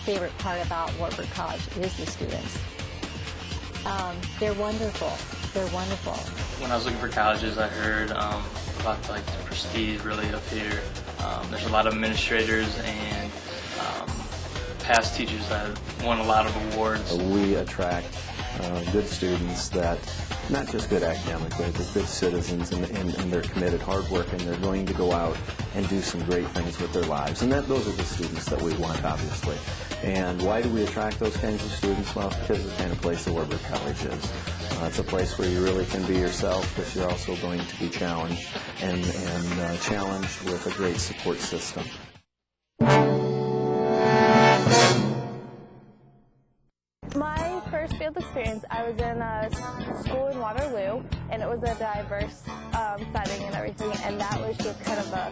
favorite part about Wartburg College is the students. They're wonderful. They're wonderful. When I was looking for colleges, I heard about the prestige really up here. There's a lot of administrators and past teachers that won a lot of awards. We attract good students that, not just good academically, but good citizens, and they're committed, hard work, and they're going to go out and do some great things with their lives. And those are the students that we want, obviously. And why do we attract those kinds of students? Well, because of the kind of place that Wartburg College is. It's a place where you really can be yourself, but you're also going to be challenged and challenged with a great support system. My first field experience, I was in a school in Waterloo, and it was a diverse setting and everything, and that was just kind of a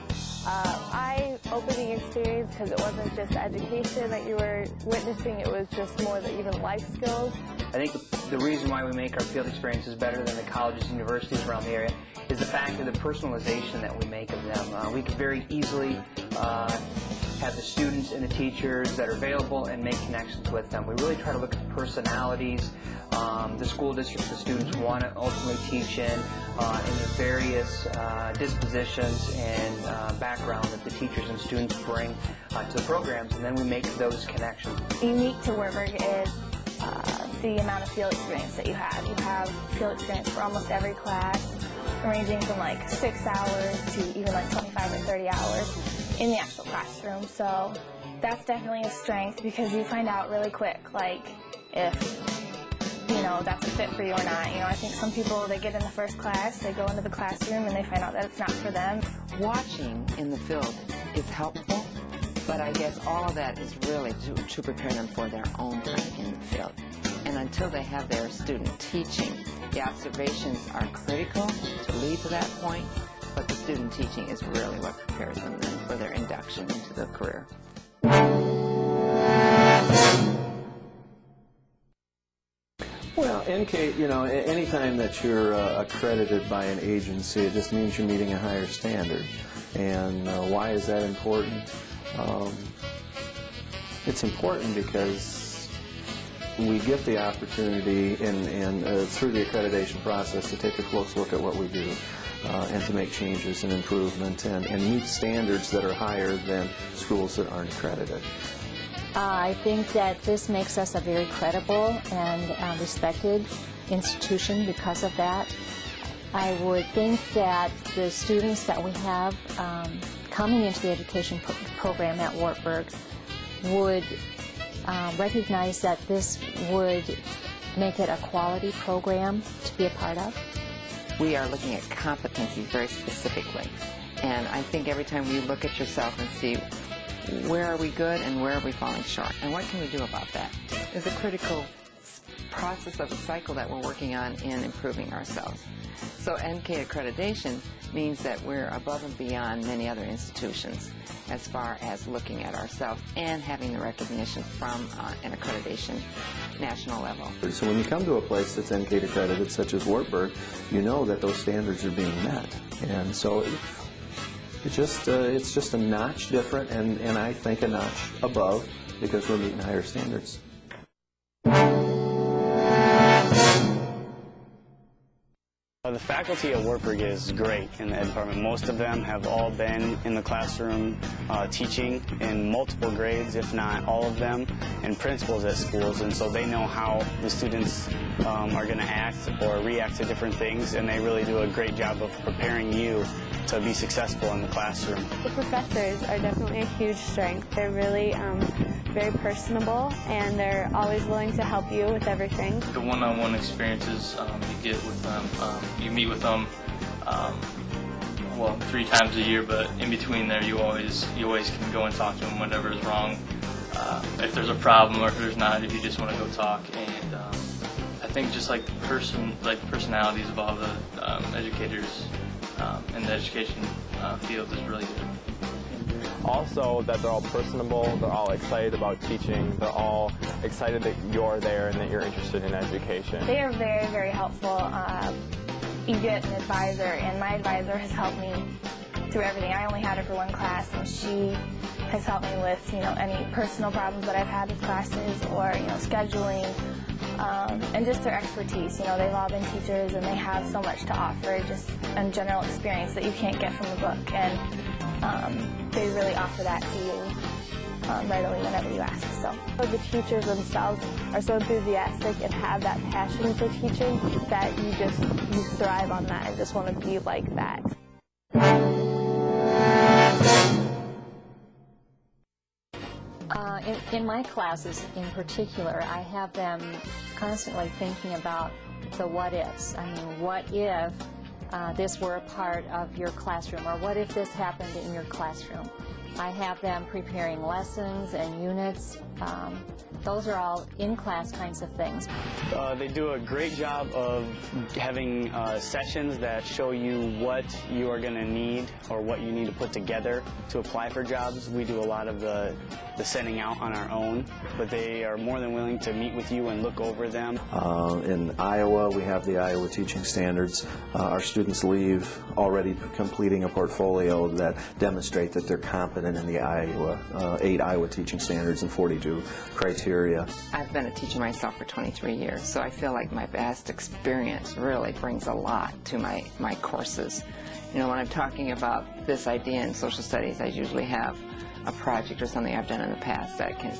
eye-opening experience because it wasn't just education that you were witnessing, it was just more the even life skills. I think the reason why we make our field experiences better than the colleges and universities around the area is the fact of the personalization that we make of them. We can very easily have the students and the teachers that are available and make connections with them. We really try to look at the personalities, the school districts the students want to ultimately teach in the various dispositions and background that the teachers and students bring to the programs, and then we make those connections. Unique to Wartburg is the amount of field experience that you have. You have field experience for almost every class, ranging from like 6 hours to even like 25 or 30 hours in the actual classroom. So that's definitely a strength because you find out really quick, like if that's a fit for you or not. I think some people, they get in the first class, they go into the classroom and they find out that it's not for them. Watching in the field is helpful, but I guess all of that is really to prepare them for their own time in the field. And until they have their student teaching, the observations are critical to lead to that point, but the student teaching is really what prepares them then for their induction into the career. Well, NK, anytime that you're accredited by an agency, it just means you're meeting a higher standard. And why is that important? It's important because we get the opportunity through the accreditation process to take a close look at what we do and to make changes and improvement and meet standards that are higher than schools that aren't accredited. I think that this makes us a very credible and respected institution because of that. I would think that the students that we have coming into the education program at Wartburg would recognize that this would make it a quality program to be a part of. We are looking at competencies very specifically, and I think every time you look at yourself and see where are we good and where are we falling short, and what can we do about that, is a critical process of a cycle that we're working on in improving ourselves. So NK accreditation means that we're above and beyond many other institutions as far as looking at ourselves and having the recognition from an accreditation national level. So when you come to a place that's NK accredited, such as Wartburg, you know that those standards are being met. And so it's just a notch different, and I think a notch above, because we're meeting higher standards. The faculty at Wartburg is great in the ed department. Most of them have all been in the classroom teaching in multiple grades, if not all of them, and principals at schools, and so they know how the students are going to act or react to different things, and they really do a great job of preparing you to be successful in the classroom. The professors are definitely a huge strength. They're really very personable, and they're always willing to help you with everything. The one-on-one experiences you get with them, you meet with them, 3 times a year, but in between there you always can go and talk to them whatever is wrong. If there's a problem or if there's not, if you just want to go talk. And I think just like the personalities of all the educators in the education field is really good. Also, that they're all personable, they're all excited about teaching, they're all excited that you're there and that you're interested in education. They are very, very helpful. You get an advisor, and my advisor has helped me through everything. I only had her for one class, and she has helped me with, any personal problems that I've had with classes or, scheduling, and just their expertise. They've all been teachers and they have so much to offer, just a general experience that you can't get from a book, and they really offer that to you readily whenever you ask. So the teachers themselves are so enthusiastic and have that passion for teaching that you thrive on that and just want to be like that. In my classes in particular, I have them constantly thinking about the what-ifs. I mean, what if this were a part of your classroom, or what if this happened in your classroom? I have them preparing lessons and units. Those are all in-class kinds of things. They do a great job of having sessions that show you what you are going to need or what you need to put together to apply for jobs. We do a lot of the sending out on our own, but they are more than willing to meet with you and look over them. In Iowa, we have the Iowa Teaching Standards. Our students leave already completing a portfolio that demonstrate that they're competent in the 8 Iowa Teaching Standards and 42 criteria. I've been a teacher myself for 23 years, so I feel like my past experience really brings a lot to my courses. When I'm talking about this idea in social studies, I usually have a project or something I've done in the past that can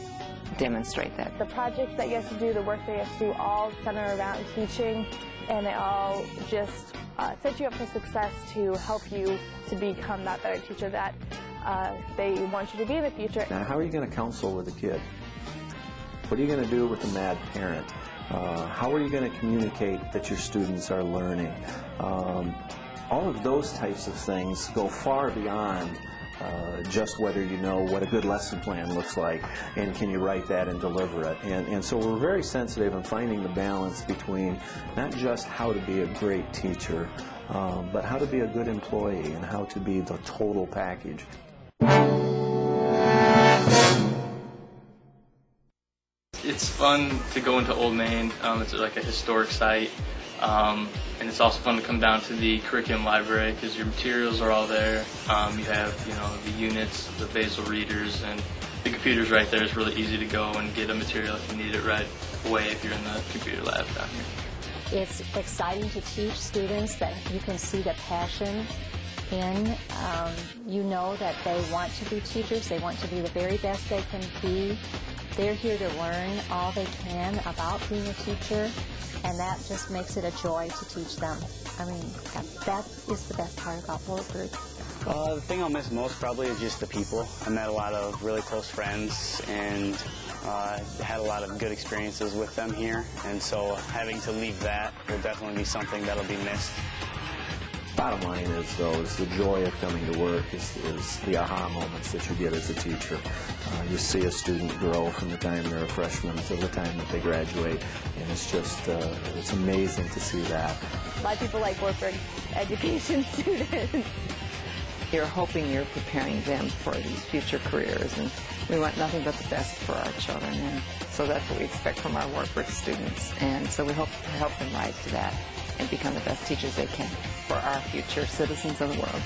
demonstrate that. The projects that you have to do, the work that you have to do, all center around teaching, and they all just set you up for success to help you to become that better teacher that they want you to be in the future. Now, how are you going to counsel with a kid? What are you going to do with a mad parent? How are you going to communicate that your students are learning? All of those types of things go far beyond just whether you know what a good lesson plan looks like and can you write that and deliver it. And so we're very sensitive in finding the balance between not just how to be a great teacher, but how to be a good employee and how to be the total package. It's fun to go into Old Main. It's like a historic site. And it's also fun to come down to the curriculum library because your materials are all there. You have, the units, the basal readers, and the computer's right there. It's really easy to go and get a material if you need it right away if you're in the computer lab down here. It's exciting to teach students that you can see the passion in. You know that they want to be teachers. They want to be the very best they can be. They're here to learn all they can about being a teacher, and that just makes it a joy to teach them. I mean, that is the best part about Wartburg. The thing I'll miss most probably is just the people. I met a lot of really close friends and had a lot of good experiences with them here, and so having to leave that will definitely be something that'll be missed. Bottom line is, though, is the joy of coming to work is the aha moments that you get as a teacher. You see a student grow from the time they're a freshman to the time that they graduate, and it's just, it's amazing to see that. A lot of people like Wartburg education students. You're hoping you're preparing them for these future careers, and we want nothing but the best for our children, and so that's what we expect from our Wartburg students, and so we hope to help them rise to that and become the best teachers they can for our future citizens of the world.